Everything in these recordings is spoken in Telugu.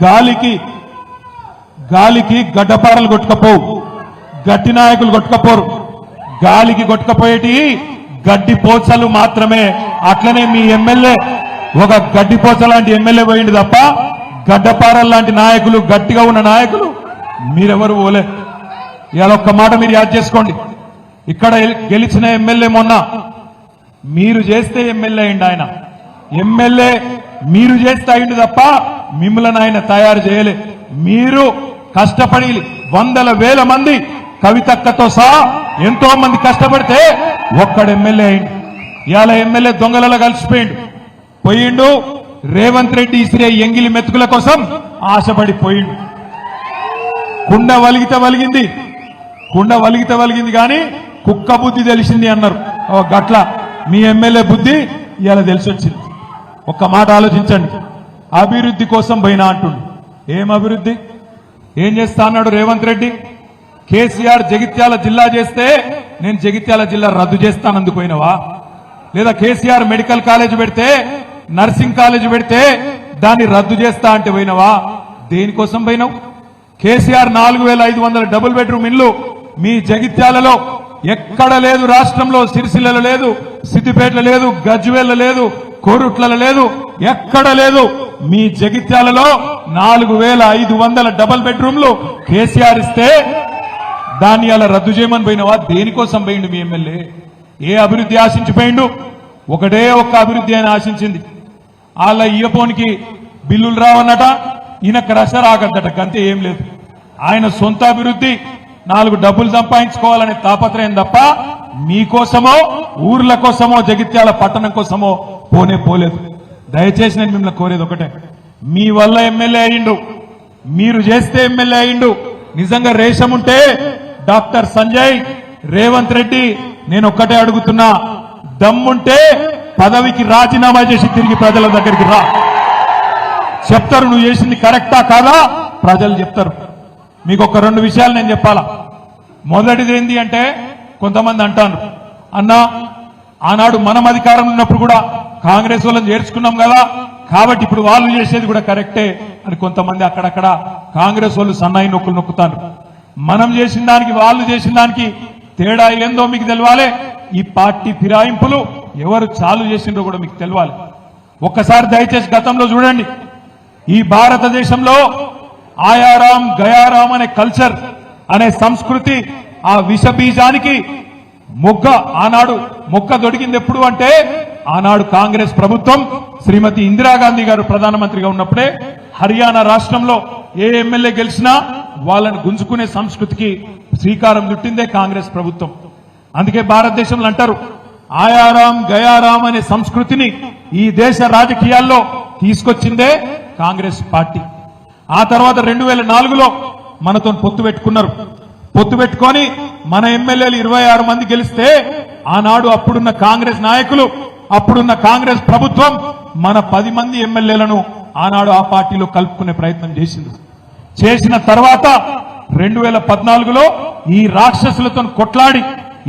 గాలికి గడ్డపారలు కొట్టుకపోవు, గట్టి నాయకులు కొట్టుకపోరు. గాలికి కొట్టుకపోయేటి గడ్డి పోచలు మాత్రమే. అట్లనే మీ ఎమ్మెల్యే ఒక గడ్డి పోచ లాంటి ఎమ్మెల్యే పోయింది తప్ప గడ్డపారల లాంటి నాయకులు, గట్టిగా ఉన్న నాయకులు మీరెవరు పోలే. ఇవాళ ఒక్క మాట మీరు యాద్ చేసుకోండి. ఇక్కడ గెలిచిన ఎమ్మెల్యే మొన్న మీరు చేస్తే ఎమ్మెల్యే అయింది. ఆయన ఎమ్మెల్యే మీరు చేస్తే అయింది తప్ప మిమ్మల్ని ఆయన తయారు చేయలే. మీరు కష్టపడి వందల వేల మంది కవితక్కతో సహా ఎంతో మంది కష్టపడితే ఒక్కడు ఎమ్మెల్యే అయింది. ఇవాళ ఎమ్మెల్యే దొంగలలో పోయిండు. రేవంత్ రెడ్డి ఇసిరే ఎంగిలి మెతుకుల కోసం ఆశపడి పోయిండు. కుండ వలిగితే వలిగింది కానీ కుక్క బుద్ధి తెలిసింది అన్నారు. గట్ల మీ ఎమ్మెల్యే బుద్ధి ఇవాళ తెలిసి వచ్చింది. ఒక్క మాట ఆలోచించండి. అభివృద్ధి కోసం పోయినా అంటుండు. ఏం అభివృద్ధి? ఏం చేస్తా అన్నాడు రేవంత్ రెడ్డి? కేసీఆర్ జగిత్యాల జిల్లా చేస్తే నేను జగిత్యాల జిల్లా రద్దు చేస్తానందుకు పోయినవా? లేదా కేసీఆర్ మెడికల్ కాలేజ్ పెడితే, నర్సింగ్ కాలేజ్ పెడితే దాన్ని రద్దు చేస్తా అంటే పోయినవా? దేనికోసం పోయినావు? కేసీఆర్ 4500 డబుల్ బెడ్రూమ్ ఇల్లు మీ జగిత్యాలలో ఎక్కడ లేదు. రాష్ట్రంలో సిరిసిల్లలో లేదు, సిద్దిపేటలో లేదు, గజ్వేల్లో లేదు, కోరుట్లలో లేదు, ఎక్కడ లేదు. మీ జగిత్యాలలో 4500 డబుల్ బెడ్రూమ్లు కేసీఆర్ ఇస్తే దాన్ని అలా రద్దు చేయమని పోయినవా? దేనికోసం పోయిండు మీ ఎమ్మెల్యే? ఏ అభివృద్ధి ఆశించిపోయిండు? ఒకటే ఒక్క అభివృద్ధి ఆయన ఆశించింది. వాళ్ళ ఇయ్యపోనికి బిల్లులు రావన్నట, ఈయన క్రష రాగద్దట. అంతే, ఏం లేదు. ఆయన సొంత అభివృద్ధి 4 డబ్బులు సంపాదించుకోవాలనే తాపత్రయం తప్ప మీకోసమో ఊర్ల కోసమో జగిత్యాల పట్టణం కోసమో పోలేదు. దయచేసి నేను మిమ్మల్ని కోరేది ఒకటే, మీ వల్ల ఎమ్మెల్యే అయ్యిండు, మీరు చేస్తే ఎమ్మెల్యే అయ్యిండు. నిజంగా రేషం ఉంటే డాక్టర్ సంజయ్, రేవంత్ రెడ్డి, నేను ఒక్కటే అడుగుతున్నా, దమ్ముంటే పదవికి రాజీనామా చేసి తిరిగి ప్రజల దగ్గరికి రా. చెప్తారు నువ్వు చేసింది కరెక్టా కాదా, ప్రజలు చెప్తారు. మీకు ఒక 2 విషయాలు నేను చెప్పాలా. మొదటిది ఏంటి అంటే, కొంతమంది అంటారు, అన్నా ఆనాడు మనం అధికారం ఉన్నప్పుడు కూడా కాంగ్రెస్ వాళ్ళని చేర్చుకున్నాం కదా, కాబట్టి ఇప్పుడు వాళ్ళు చేసేది కూడా కరెక్టే అని కొంతమంది అక్కడక్కడ కాంగ్రెస్ వాళ్ళు సన్నాయి నొక్కులు నొక్కుతారు. మనం చేసిన దానికి వాళ్ళు చేసిన దానికి తేడా ఏందో మీకు తెలవాలి. ఈ పార్టీ ఫిరాయింపులు ఎవరు చాలు చేసిండ్రో కూడా మీకు తెలవాలి. ఒక్కసారి దయచేసి గతంలో చూడండి. ఈ భారతదేశంలో ఆయారాం గయారాం అనే కల్చర్ అనే సంస్కృతి, ఆ విష బీజానికి ఆనాడు మొక్క దొడిగింది ఎప్పుడు అంటే, ఆనాడు కాంగ్రెస్ ప్రభుత్వం శ్రీమతి ఇందిరాగాంధీ గారు ప్రధానమంత్రిగా ఉన్నప్పుడే హర్యానా రాష్ట్రంలో ఏ ఎమ్మెల్యే గెలిచినా వాళ్ళని గుంజుకునే సంస్కృతికి శ్రీకారం చుట్టిందే కాంగ్రెస్ ప్రభుత్వం. అందుకే భారతదేశంలో అంటారు, ఆయారాం గయారాం అనే సంస్కృతిని ఈ దేశ రాజకీయాల్లో తీసుకొచ్చిందే కాంగ్రెస్ పార్టీ. ఆ తర్వాత 2004లో మనతో పొత్తు పెట్టుకున్నారు. పొత్తు పెట్టుకొని మన ఎమ్మెల్యేలు 26 మంది గెలిస్తే, ఆనాడు అప్పుడున్న కాంగ్రెస్ నాయకులు, అప్పుడున్న కాంగ్రెస్ ప్రభుత్వం మన 10 మంది ఎమ్మెల్యేలను ఆనాడు ఆ పార్టీలో కలుపుకునే ప్రయత్నం చేసింది. చేసిన తర్వాత 2014లో ఈ రాక్షసులతో కొట్లాడి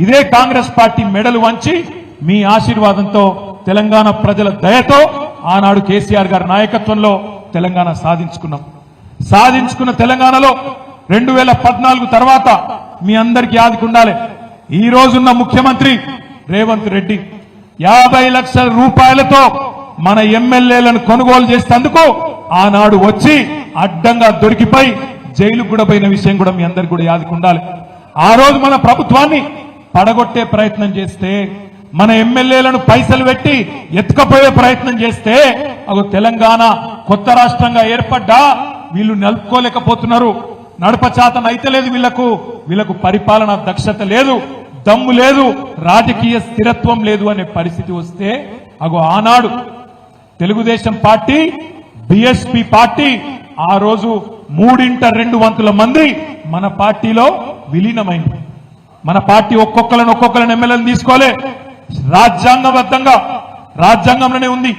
ఇదే కాంగ్రెస్ పార్టీ మెడలు వంచి మీ ఆశీర్వాదంతో, తెలంగాణ ప్రజల దయతో ఆనాడు కేసీఆర్ గారి నాయకత్వంలో తెలంగాణ సాధించుకున్న తెలంగాణలో 2014 తర్వాత మీ అందరికీ ఆదుకుండాలి. ఈ రోజున్న ముఖ్యమంత్రి రేవంత్ రెడ్డి 50 లక్షల రూపాయలతో మన ఎమ్మెల్యేలను కొనుగోలు చేసేందుకు ఆనాడు వచ్చి అడ్డంగా దొరికిపోయి జైలుకు కూడా పోయిన విషయం కూడా మీ అందరికీ కూడా ఆదుకుండాలి. ఆ రోజు మన ప్రభుత్వాన్ని పడగొట్టే ప్రయత్నం చేస్తే, మన ఎమ్మెల్యేలను పైసలు పెట్టి ఎత్తుకపోయే ప్రయత్నం చేస్తే, తెలంగాణ కొత్త రాష్ట్రంగా ఏర్పడ్డా వీళ్ళు నలుపుకోలేకపోతున్నారు. నడపచాతన అయితే లేదు వీళ్లకు పరిపాలన దక్షత లేదు, దమ్ము లేదు, రాజకీయ స్థిరత్వం లేదు అనే పరిస్థితి వస్తే, ఆనాడు తెలుగుదేశం పార్టీ, బీఎస్పీ పార్టీ ఆ రోజు 3/2 మంది మన పార్టీలో విలీనమైంది. మన పార్టీ ఒక్కొక్కరిని ఎమ్మెల్యేలను తీసుకోలే, రాజ్యాంగబద్ధంగా రాజ్యాంగంలోనే ఉంది.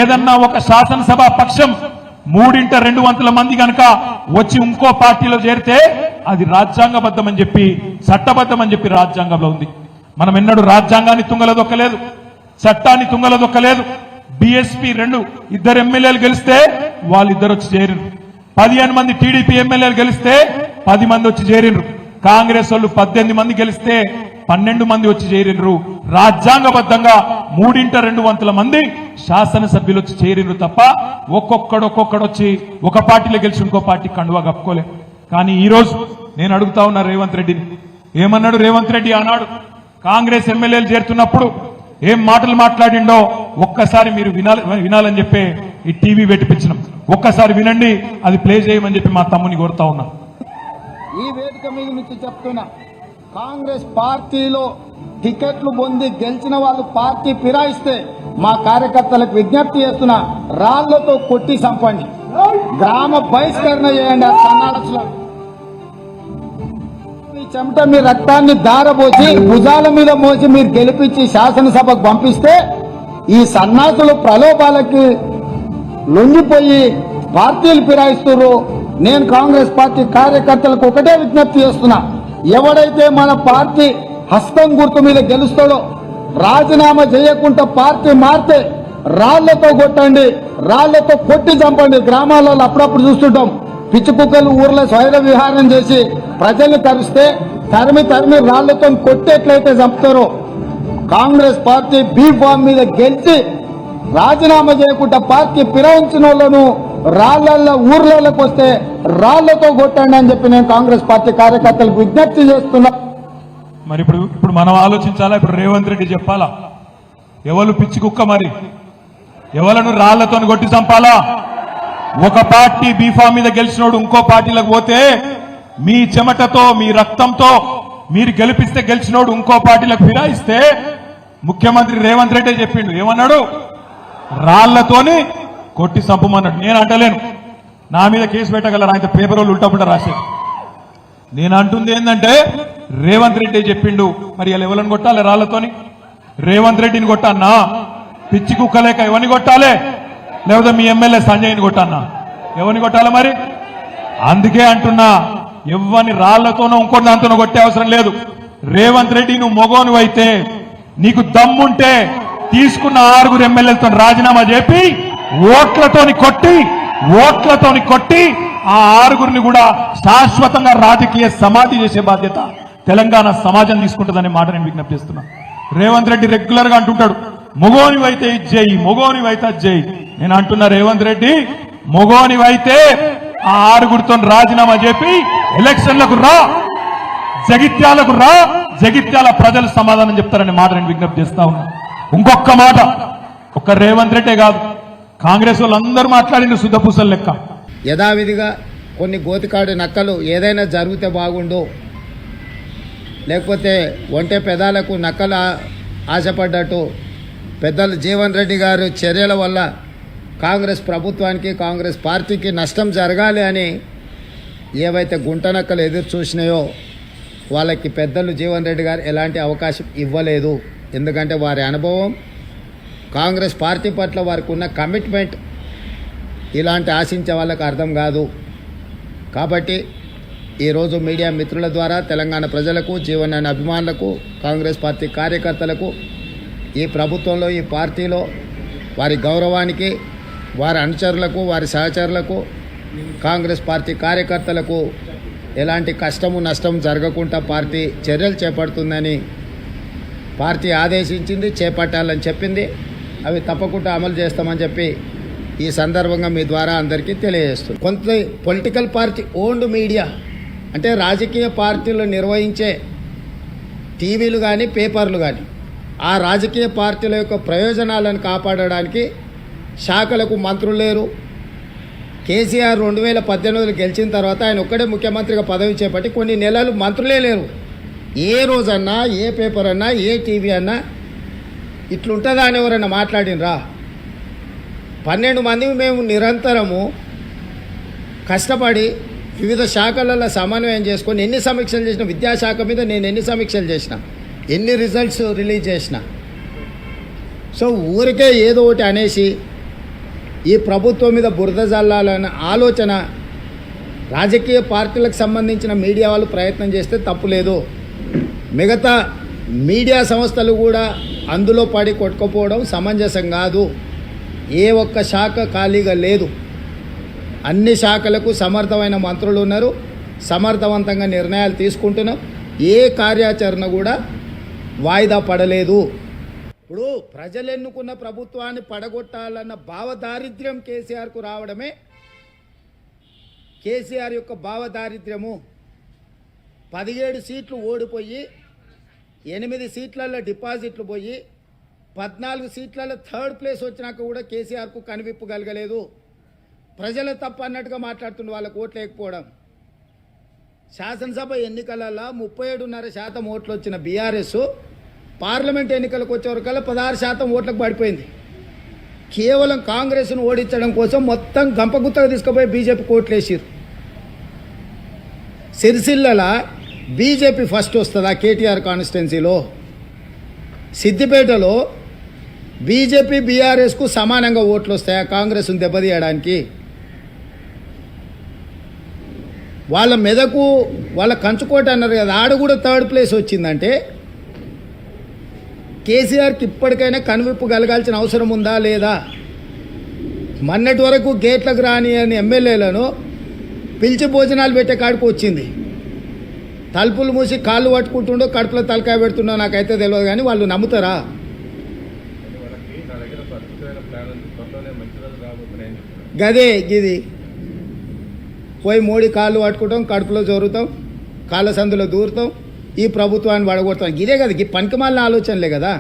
ఏదన్నా ఒక శాసనసభ పక్షం 3/2 మంది కనుక వచ్చి ఇంకో పార్టీలో చేరితే అది రాజ్యాంగబద్ధమని చెప్పి, చట్టబద్ధమని చెప్పి రాజ్యాంగంలో ఉంది. మనం ఎన్నడూ రాజ్యాంగాన్ని తుంగలదొక్కలేదు, చట్టాన్ని తుంగలదొక్కలేదు. బీఎస్పీ 2 ఎమ్మెల్యేలు గెలిస్తే వాళ్ళిద్దరు వచ్చి చేరారు. 15 మంది టీడీపీ ఎమ్మెల్యేలు గెలిస్తే 10 మంది వచ్చి చేరిండ్రు. కాంగ్రెస్ వాళ్ళు 18 మంది గెలిస్తే 12 మంది వచ్చి చేరిండ్రు. రాజ్యాంగబద్ధంగా 3/2 మంది శాసనసభ్యులు వచ్చి చేరిండ్రు తప్ప ఒక్కొక్కడు వచ్చి ఒక పార్టీలో గెలిచి ఇంకో పార్టీ కండువా కప్పుకోలే. కానీ ఈ రోజు నేను అడుగుతా ఉన్నా రేవంత్ రెడ్డిని, ఏమన్నాడు రేవంత్ రెడ్డి ఆనాడు కాంగ్రెస్ ఎమ్మెల్యేలు చేరుతున్నప్పుడు ఏం మాటలు మాట్లాడిండో ఒక్కసారి మీరు వినాలని చెప్పి ఈ టీవీ పెట్టిపించినాం. ఒక్కసారి వినండి, అది ప్లే చేయమని చెప్పి మా తమ్ముని కోరుతా ఉన్నా. ఈ వేదిక మీద నుంచి చెప్తున్నా, కాంగ్రెస్ పార్టీలో టికెట్లు పొంది గెలిచిన వాళ్ళు పార్టీ ఫిరాయిస్తే మా కార్యకర్తలకు విజ్ఞప్తి చేస్తున్నా, రాళ్లతో కొట్టి చంపండి, గ్రామ బహిష్కరణ చేయండి. ఆ సన్నాసులు మీ చెమట మీ రక్తాన్ని దారబోసి భుజాల మీద మోసి మీరు గెలిపించి శాసనసభకు పంపిస్తే ఈ సన్నాసులు ప్రలోభాలకి లొంగిపోయి పార్టీలు ఫిరాయిస్తున్నారు. నేను కాంగ్రెస్ పార్టీ కార్యకర్తలకు ఒకటే విజ్ఞప్తి చేస్తున్నా, ఎవడైతే మన పార్టీ హస్తం గుర్తు మీద గెలుస్తాడో రాజీనామా చేయకుండా పార్టీ మారితే రాళ్లతో కొట్టండి, రాళ్లతో కొట్టి చంపండి. గ్రామాలలో అప్పుడప్పుడు చూస్తుంటాం, పిచ్చి కుక్కలు ఊర్లో స్వైర విహారం చేసి ప్రజల్ని తరిమి రాళ్లతో కొట్టేట్లయితే చంపుతారో, కాంగ్రెస్ పార్టీ బీ ఫామ్ మీద గెలిచి రాజీనామా చేయకుండా పార్టీ ఫిరాయించిన వాళ్ళను రాళ్లల్లో ఊర్లలోకి వస్తే రాళ్లతో కొట్టండి అని చెప్పి నేను కాంగ్రెస్ పార్టీ కార్యకర్తలకు విజ్ఞప్తి చేస్తున్నా. మరి ఇప్పుడు మనం ఆలోచించాలా? ఇప్పుడు రేవంత్ రెడ్డి చెప్పాలా ఎవరు పిచ్చి కుక్క, మరి ఎవలను రాళ్లతో కొట్టి చంపాలా? ఒక పార్టీ బీఫామ్ మీద గెలిచినోడు ఇంకో పార్టీలకు పోతే మీ చెమటతో మీ రక్తంతో మీరు గెలిపిస్తే గెలిచినోడు ఇంకో పార్టీలకు ఫిరాయిస్తే ముఖ్యమంత్రి రేవంత్ రెడ్డి చెప్పిండు, ఏమన్నాడు? రాళ్లతోని కొట్టి చంపమన్నాడు. నేను అంటలేను, నా మీద కేసు పెట్టగలరు, ఆయన పేపర్ వాళ్ళు ఉల్టా రాసేది. నేను అంటుంది ఏంటంటే రేవంత్ రెడ్డి చెప్పిండు, మరి ఇలా ఎవరిని కొట్టాలి? రాళ్లతోని రేవంత్ రెడ్డిని కొట్టన్నా? పిచ్చి కుక్కలేక ఎవరిని కొట్టాలి? లేకపోతే మీ ఎమ్మెల్యే సంజయ్ని కొట్టన్నా? ఎవరిని కొట్టాలి మరి? అందుకే అంటున్నా, ఎవరిని రాళ్లతోనో ఇంకో దాంతోనో కొట్టే అవసరం లేదు. రేవంత్ రెడ్డి నువ్వు మొగోను అయితే నీకు దమ్ముంటే తీసుకున్న 6 ఎమ్మెల్యేలతో రాజీనామా చేపి ఓట్లతోని కొట్టి ఆ 6 కూడా శాశ్వతంగా రాజకీయ సమాధి చేసే బాధ్యత తెలంగాణ సమాజం తీసుకుంటుందనే మాట నేను విజ్ఞప్తి చేస్తున్నా. రేవంత్ రెడ్డి రెగ్యులర్ గా అంటుంటాడు, మొగోనివైతే ఇది చేయి, మొగోనివైతే అది చేయి. నేను అంటున్నా, రేవంత్ రెడ్డి మొగోనివైతే ఆ 6 రాజీనామా చెప్పి ఎలక్షన్లకు రా, జగిత్యాల ప్రజలు సమాధానం చెప్తారనే మాట నేను విజ్ఞప్తి చేస్తా ఉన్నా. ఇంకొక మాట, ఒక్క రేవంత్ రెడ్డే కాదు, కాంగ్రెస్ వాళ్ళందరూ మాట్లాడిన శుద్ధపూసలు లెక్క. యథావిధిగా కొన్ని గోతికాడు నక్కలు ఏదైనా జరిగితే బాగుండు, లేకపోతే ఒంటె పెదాలకు నక్కలు ఆశపడ్డట్టు పెద్దలు జీవన్ రెడ్డి గారు చర్యల వల్ల కాంగ్రెస్ ప్రభుత్వానికి కాంగ్రెస్ పార్టీకి నష్టం జరగాలి అని ఏవైతే గుంట నక్కలు ఎదురు చూసినాయో వాళ్ళకి పెద్దలు జీవన్ రెడ్డి గారు ఎలాంటి అవకాశం ఇవ్వలేదు. ఎందుకంటే వారి అనుభవం, కాంగ్రెస్ పార్టీ పట్ల వారికి ఉన్న కమిట్మెంట్ ఇలాంటి ఆశించే వాళ్ళకు అర్థం కాదు. కాబట్టి ఈరోజు మీడియా మిత్రుల ద్వారా తెలంగాణ ప్రజలకు, జీవనాన్ని అభిమానులకు, కాంగ్రెస్ పార్టీ కార్యకర్తలకు, ఈ ప్రభుత్వంలో ఈ పార్టీలో వారి గౌరవానికి, వారి అనుచరులకు, వారి సహచరులకు, కాంగ్రెస్ పార్టీ కార్యకర్తలకు ఎలాంటి కష్టము నష్టం జరగకుండా పార్టీ చర్యలు చేపడుతుందని పార్టీ ఆదేశించింది, చేపట్టాలని చెప్పింది. అవి తప్పకుండా అమలు చేస్తామని చెప్పి ఈ సందర్భంగా మీ ద్వారా అందరికీ తెలియజేస్తుంది. కొంత పొలిటికల్ పార్టీ ఓన్డ్ మీడియా అంటే రాజకీయ పార్టీలు నిర్వహించే టీవీలు కానీ పేపర్లు కానీ ఆ రాజకీయ పార్టీల యొక్క ప్రయోజనాలను కాపాడడానికి శాఖలకు మంత్రులు లేరు. కేసీఆర్ 2018 గెలిచిన తర్వాత ఆయన ఒక్కడే ముఖ్యమంత్రిగా పదవి చేపట్టి కొన్ని నెలలు మంత్రులే లేరు. ఏ రోజన్నా, ఏ పేపర్ అన్నా, ఏ టీవీ అన్నా ఇట్లుంటుందా అని ఎవరైనా మాట్లాడినరా? 12 మంది మేము నిరంతరము కష్టపడి వివిధ శాఖలలో సమన్వయం చేసుకొని ఎన్ని సమీక్షలు చేసిన, విద్యాశాఖ మీద నేను ఎన్ని సమీక్షలు చేసిన, ఎన్ని రిజల్ట్స్ రిలీజ్ చేసిన. సో ఊరికే ఏదో ఒకటి అనేసి ఈ ప్రభుత్వం మీద బురద జల్లాలన్న ఆలోచన రాజకీయ పార్టీలకు సంబంధించిన మీడియా వాళ్ళు ప్రయత్నం చేస్తే తప్పులేదు. మిగతా మీడియా సంస్థలు కూడా అందులో పడి కొట్టుకుపోవడం సమంజసం కాదు. ఏ ఒక్క శాఖ ఖాళీగా లేదు. అన్ని శాఖలకు సమర్థమైన మంత్రులు ఉన్నారు, సమర్థవంతంగా నిర్ణయాలు తీసుకుంటున్నాం. ఏ కార్యాచరణ కూడా వాయిదా పడలేదు. ఇప్పుడు ప్రజలు ఎన్నుకున్న ప్రభుత్వాన్ని పడగొట్టాలన్న భావదారిద్ర్యం కేసీఆర్కు రావడమే కేసీఆర్ యొక్క భావదారిద్ర్యము. 17 సీట్లు ఓడిపోయి 8 సీట్లలో డిపాజిట్లు పోయి 14 సీట్లలో థర్డ్ ప్లేస్ వచ్చినాక కూడా కేసీఆర్కు కనివిప్పు కలగలేదు. ప్రజల తప్పు అన్నట్టుగా మాట్లాడుతున్న వాళ్ళకు ఓట్లు లేకపోవడం. శాసనసభ ఎన్నికలలో 37.5% ఓట్లు వచ్చిన బీఆర్ఎస్ పార్లమెంట్ ఎన్నికలకు వచ్చేవరకల్లా 16% ఓట్లకు పడిపోయింది. కేవలం కాంగ్రెస్ను ఓడించడం కోసం మొత్తం గంపగుత్తగా తీసుకుపోయి బీజేపీకి ఓట్లు వేసారు. సిరిసిల్లలో బీజేపీ ఫస్ట్ వస్తుందా కేటీఆర్ కాన్స్టిట్యున్సీలో? సిద్దిపేటలో బీజేపీ బీఆర్ఎస్కు సమానంగా ఓట్లు వస్తాయా కాంగ్రెస్ను దెబ్బతీయడానికి? వాళ్ళ మెదకు వాళ్ళ కంచుకోట అన్నారు కదా, ఆడ కూడా థర్డ్ ప్లేస్ వచ్చిందంటే కేసీఆర్కి ఇప్పటికైనా కనువిప్పు కలగాల్సిన అవసరం ఉందా లేదా? మొన్నటి వరకు గేట్లకు రాని అని ఎమ్మెల్యేలను పిలిచి భోజనాలు పెట్టే కాడికి వచ్చింది. తలుపులు మూసి కాళ్ళు పట్టుకుంటుండో కడుపులో తలకాయ పెడుతుండో నాకైతే తెలియదు, కానీ వాళ్ళు నమ్ముతారా? గదే గిది పోయి మోడీ కాళ్ళు పట్టుకుంటాం, కడుపులో జోరుతాం, కాళ్ళ సందులో దూరుతాం, ఈ ప్రభుత్వాన్ని పడగొడతాం. ఇదే కదా ఈ పనికిమాలిన ఆలోచనలే కదా.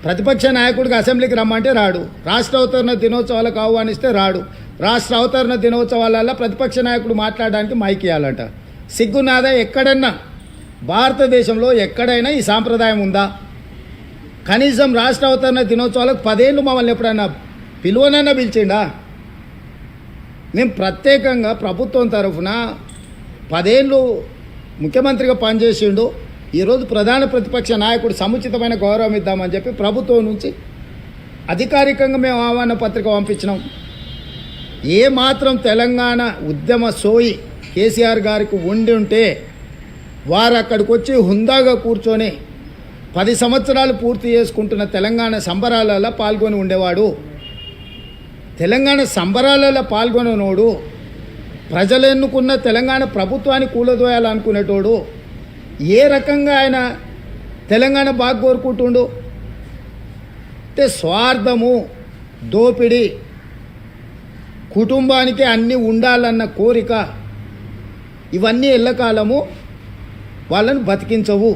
ప్రతిపక్ష నాయకుడికి అసెంబ్లీకి రమ్మంటే రాడు, రాష్ట్ర అవతరణ దినోత్సవాలకు ఆహ్వానిస్తే రాడు. రాష్ట్ర అవతరణ దినోత్సవాలలో ప్రతిపక్ష నాయకుడు మాట్లాడడానికి మైక్ ఇవ్వాలంట. సిగ్గునాదా? ఎక్కడన్నా భారతదేశంలో ఎక్కడైనా ఈ సాంప్రదాయం ఉందా? కనీసం రాష్ట్ర అవతరణ దినోత్సవాలకు 10 ఏళ్ళు మమ్మల్ని ఎప్పుడన్నా పిలువనన్నా పిలిచిండా? మేము ప్రత్యేకంగా ప్రభుత్వం తరఫున 10 ఏళ్ళు ముఖ్యమంత్రిగా పనిచేసిండు. ఈరోజు ప్రధాన ప్రతిపక్ష నాయకుడు సముచితమైన గౌరవం ఇద్దామని చెప్పి ప్రభుత్వం నుంచి అధికారికంగా మేము ఆహ్వాన పత్రిక పంపించినాం. ఏ మాత్రం తెలంగాణ ఉద్యమ సోయి కేసీఆర్ గారికి ఉండి ఉంటే వారు అక్కడికి వచ్చి హుందాగా కూర్చొని 10 సంవత్సరాలు పూర్తి చేసుకుంటున్న తెలంగాణ సంబరాలలో పాల్గొని ఉండేవాడు. తెలంగాణ సంబరాలలో పాల్గొననోడు, ప్రజలు ఎన్నుకున్న తెలంగాణ ప్రభుత్వాన్ని కూలదోయాలనుకునేటోడు ఏ రకంగా ఆయన తెలంగాణ బాగా కోరుకుంటుండు? అంటే స్వార్థము, దోపిడీ, కుటుంబానికి అన్నీ ఉండాలన్న కోరిక, ఇవన్నీ ఎల్లకాలము వాళ్ళని బతికించవు.